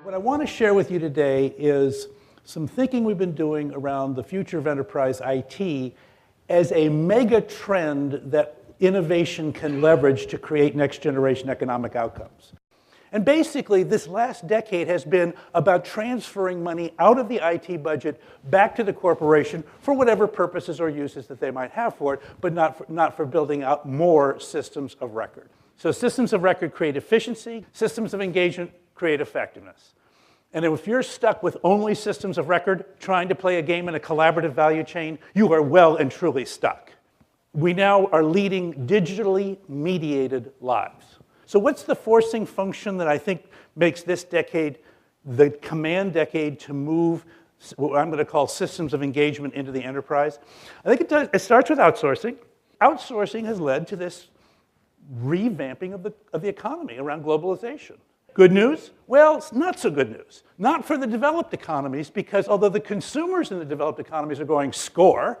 What I want to share with you today is some thinking we've been doing around the future of enterprise IT as a mega trend that innovation can leverage to create next generation economic outcomes. And basically, this last decade has been about transferring money out of the IT budget back to the corporation for whatever purposes or uses that they might have for it, but not for building out more systems of record. So systems of record create efficiency, systems of engagement create effectiveness. And if you're stuck with only systems of record trying to play a game in a collaborative value chain, you are well and truly stuck. We now are leading digitally mediated lives. So what's the forcing function that I think makes this decade the command decade to move what I'm going to call systems of engagement into the enterprise? I think it starts with outsourcing. Outsourcing has led to this revamping of the economy around globalization. Good news? Well, it's not so good news. Not for the developed economies, because although the consumers in the developed economies are going score,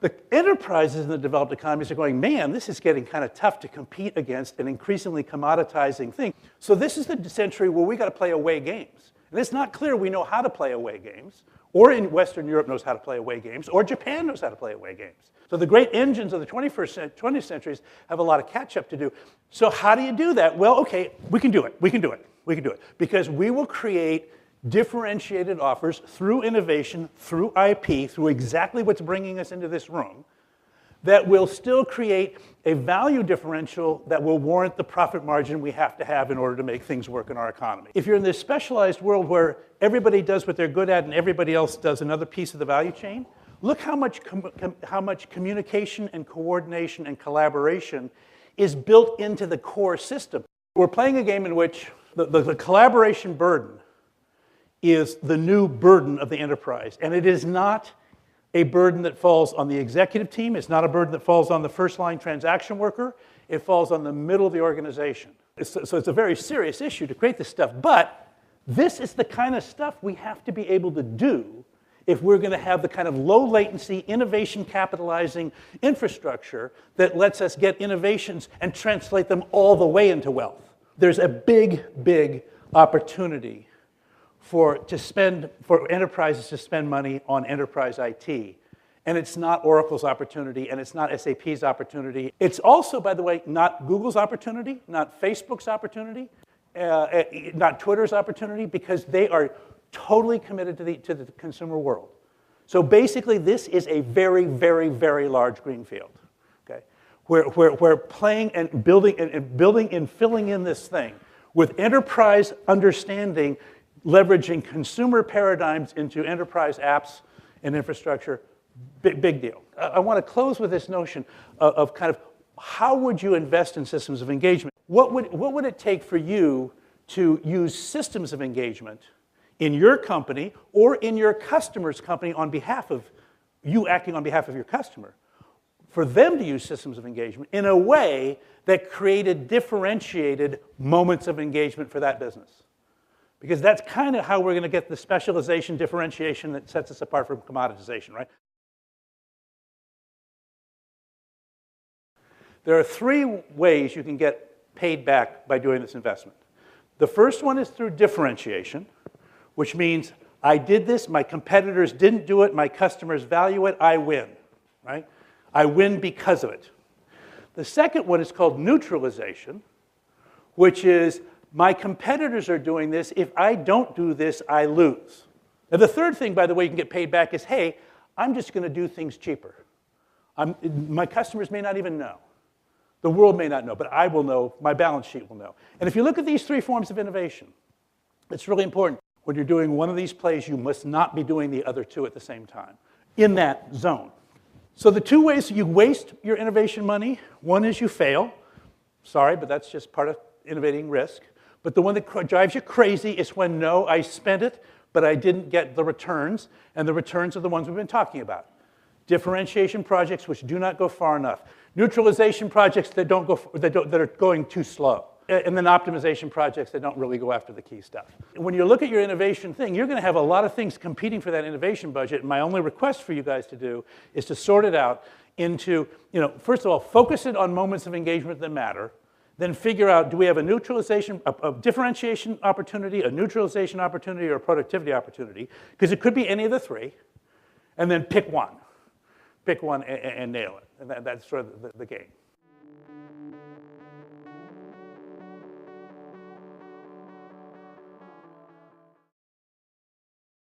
the enterprises in the developed economies are going, man, this is getting kind of tough to compete against an increasingly commoditizing thing. So this is the century where we got to play away games. And it's not clear we know how to play away games, or in Western Europe knows how to play away games, or Japan knows how to play away games. So the great engines of the 20th centuries have a lot of catch-up to do. So how do you do that? Well, okay, we can do it. We can do it. We can do it. Because we will create differentiated offers through innovation, through IP, through exactly what's bringing us into this room, that will still create a value differential that will warrant the profit margin we have to have in order to make things work in our economy. If you're in this specialized world where everybody does what they're good at and everybody else does another piece of the value chain, look how much communication and coordination and collaboration is built into the core system. We're playing a game in which the collaboration burden is the new burden of the enterprise. And it is not a burden that falls on the executive team. It's not a burden that falls on the first-line transaction worker. It falls on the middle of the organization. So it's a very serious issue to create this stuff. But this is the kind of stuff we have to be able to do if we're going to have the kind of low-latency, innovation-capitalizing infrastructure that lets us get innovations and translate them all the way into wealth. There's a big, big opportunity for enterprises to spend money on enterprise IT. And it's not Oracle's opportunity, and it's not SAP's opportunity. It's also, by the way, not Google's opportunity, not Facebook's opportunity, not Twitter's opportunity, because they are totally committed to the consumer world. So basically, this is a very, very, very large greenfield, okay? We're playing and building and filling in this thing with enterprise understanding, leveraging consumer paradigms into enterprise apps and infrastructure. Big deal. I want to close with this notion of kind of how would you invest in systems of engagement? What would it take for you to use systems of engagement in your company or in your customer's company on behalf of you acting on behalf of your customer, for them to use systems of engagement in a way that created differentiated moments of engagement for that business? Because that's kind of how we're going to get the specialization differentiation that sets us apart from commoditization, right? There are three ways you can get paid back by doing this investment. The first one is through differentiation, which means I did this, my competitors didn't do it, my customers value it, I win, right? I win because of it. The second one is called neutralization, which is my competitors are doing this, if I don't do this, I lose. And the third thing, by the way, you can get paid back is, hey, I'm just going to do things cheaper. My customers may not even know. The world may not know, but I will know, my balance sheet will know. And if you look at these three forms of innovation, it's really important. When you're doing one of these plays, you must not be doing the other two at the same time in that zone. So the two ways you waste your innovation money, one is you fail. Sorry, but that's just part of innovating risk. But the one that drives you crazy is when, no, I spent it, but I didn't get the returns, and the returns are the ones we've been talking about. Differentiation projects which do not go far enough. Neutralization projects that are going too slow. And then optimization projects that don't really go after the key stuff. When you look at your innovation thing, you're going to have a lot of things competing for that innovation budget. And my only request for you guys to do is to sort it out into, first of all, focus it on moments of engagement that matter. then figure out, do we have a neutralization, a differentiation opportunity, a neutralization opportunity, or a productivity opportunity? Because it could be any of the three. And then pick one. Pick one and nail it. And that's sort of the game.